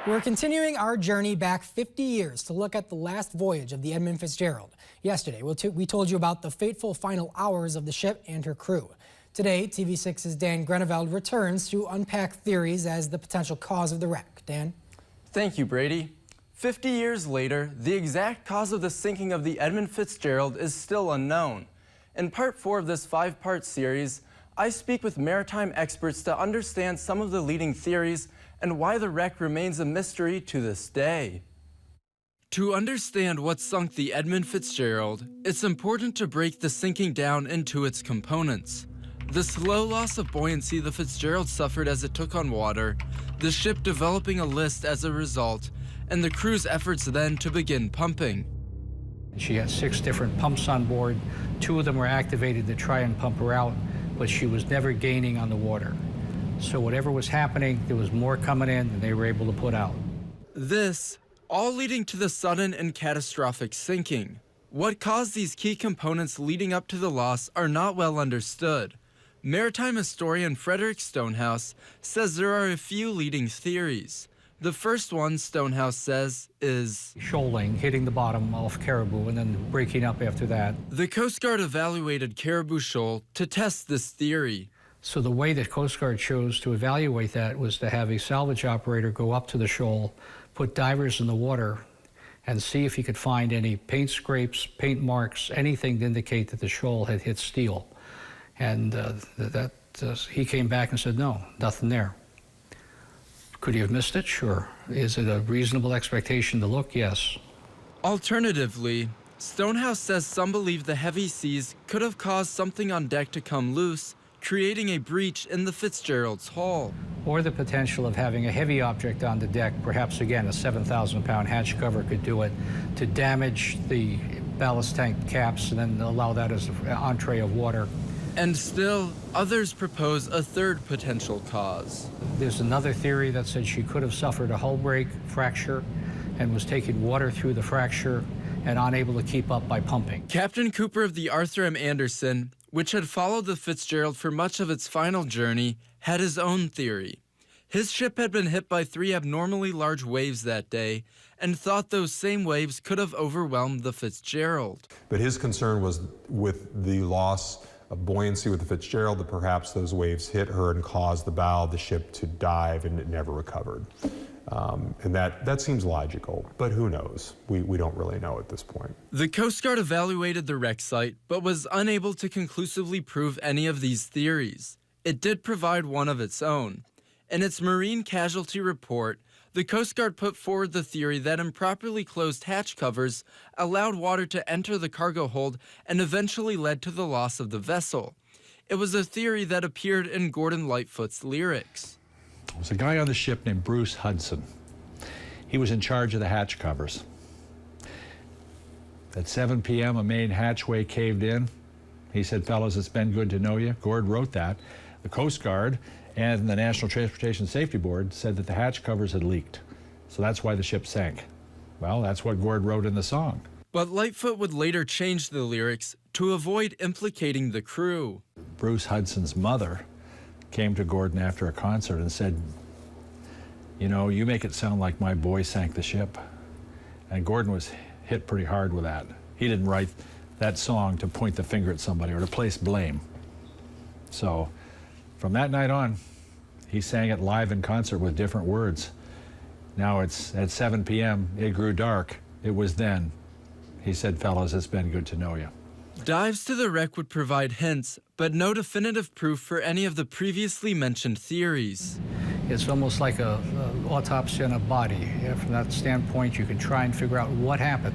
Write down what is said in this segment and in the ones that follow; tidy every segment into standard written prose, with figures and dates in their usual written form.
We're continuing our journey back 50 years to look at the last voyage of the Edmund Fitzgerald. Yesterday, we told you about the fateful final hours of the ship and her crew. Today, TV6's Dan Greneveld returns to unpack theories as the potential cause of the wreck. Dan? Thank you, Brady. 50 years later, the exact cause of the sinking of the Edmund Fitzgerald is still unknown. In part 4 of this 5-part series, I speak with maritime experts to understand some of the leading theories and why the wreck remains a mystery to this day. To understand what sunk the Edmund Fitzgerald, it's important to break the sinking down into its components. The slow loss of buoyancy the Fitzgerald suffered as it took on water, the ship developing a list as a result, and the crew's efforts then to begin pumping. She had 6 different pumps on board. 2 of them were activated to try and pump her out, but she was never gaining on the water. So whatever was happening, there was more coming in than they were able to put out. This, all leading to the sudden and catastrophic sinking. What caused these key components leading up to the loss are not well understood. Maritime historian Frederick Stonehouse says there are a few leading theories. The first one, Stonehouse says, is shoaling, hitting the bottom off Caribou and then breaking up after that. The Coast Guard evaluated Caribou Shoal to test this theory. So the way the Coast Guard chose to evaluate that was to have a salvage operator go up to the shoal, put divers in the water, and see if he could find any paint scrapes, paint marks, anything to indicate that the shoal had hit steel. And he came back and said, no, nothing there. Could he have missed it? Sure. Is it a reasonable expectation to look? Yes. Alternatively, Stonehouse says some believe the heavy seas could have caused something on deck to come loose, creating a breach in the Fitzgerald's hull. Or the potential of having a heavy object on the deck, perhaps again a 7,000-pound hatch cover could do it, to damage the ballast tank caps and then allow that as an entree of water. And still, others propose a third potential cause. There's another theory that said she could have suffered a hull break, fracture, and was taking water through the fracture and unable to keep up by pumping. Captain Cooper of the Arthur M. Anderson, which had followed the Fitzgerald for much of its final journey, had his own theory. His ship had been hit by 3 abnormally large waves that day and thought those same waves could have overwhelmed the Fitzgerald. But his concern was with the loss of buoyancy with the Fitzgerald, that perhaps those waves hit her and caused the bow of the ship to dive and it never recovered. And that seems logical, but who knows? We don't really know at this point. The Coast Guard evaluated the wreck site, but was unable to conclusively prove any of these theories. It did provide one of its own. In its marine casualty report, the Coast Guard put forward the theory that improperly closed hatch covers allowed water to enter the cargo hold and eventually led to the loss of the vessel. It was a theory that appeared in Gordon Lightfoot's lyrics. There was a guy on the ship named Bruce Hudson. He was in charge of the hatch covers. At 7 p.m., a main hatchway caved in. He said, fellas, it's been good to know you. Gord wrote that. The Coast Guard and the National Transportation Safety Board said that the hatch covers had leaked. So that's why the ship sank. Well, that's what Gord wrote in the song. But Lightfoot would later change the lyrics to avoid implicating the crew. Bruce Hudson's mother came to Gordon after a concert and said, you know, you make it sound like my boy sank the ship. And Gordon was hit pretty hard with that. He didn't write that song to point the finger at somebody or to place blame. So from that night on, he sang it live in concert with different words. Now it's at 7 p.m., it grew dark. It was then. He said, fellas, it's been good to know you. Dives to the wreck would provide hints, but no definitive proof for any of the previously mentioned theories. It's almost like an autopsy on a body. From that standpoint, you can try and figure out what happened.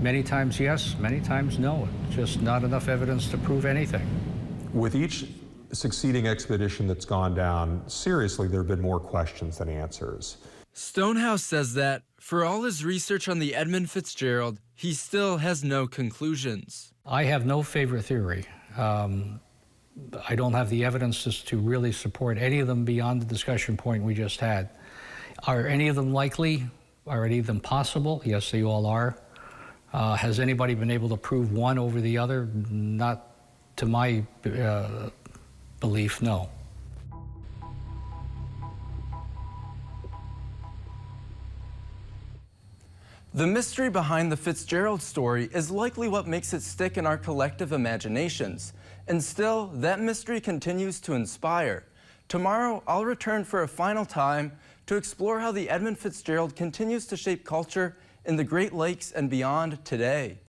Many times yes, many times no. Just not enough evidence to prove anything. With each succeeding expedition that's gone down, seriously, there have been more questions than answers. Stonehouse says that, for all his research on the Edmund Fitzgerald, he still has no conclusions. I have no favorite theory. I don't have the evidence to really support any of them beyond the discussion point we just had. Are any of them likely? Are any of them possible? Yes, they all are. Has anybody been able to prove one over the other? Not to my belief, no. The mystery behind the Fitzgerald story is likely what makes it stick in our collective imaginations. And still, that mystery continues to inspire. Tomorrow, I'll return for a final time to explore how the Edmund Fitzgerald continues to shape culture in the Great Lakes and beyond today.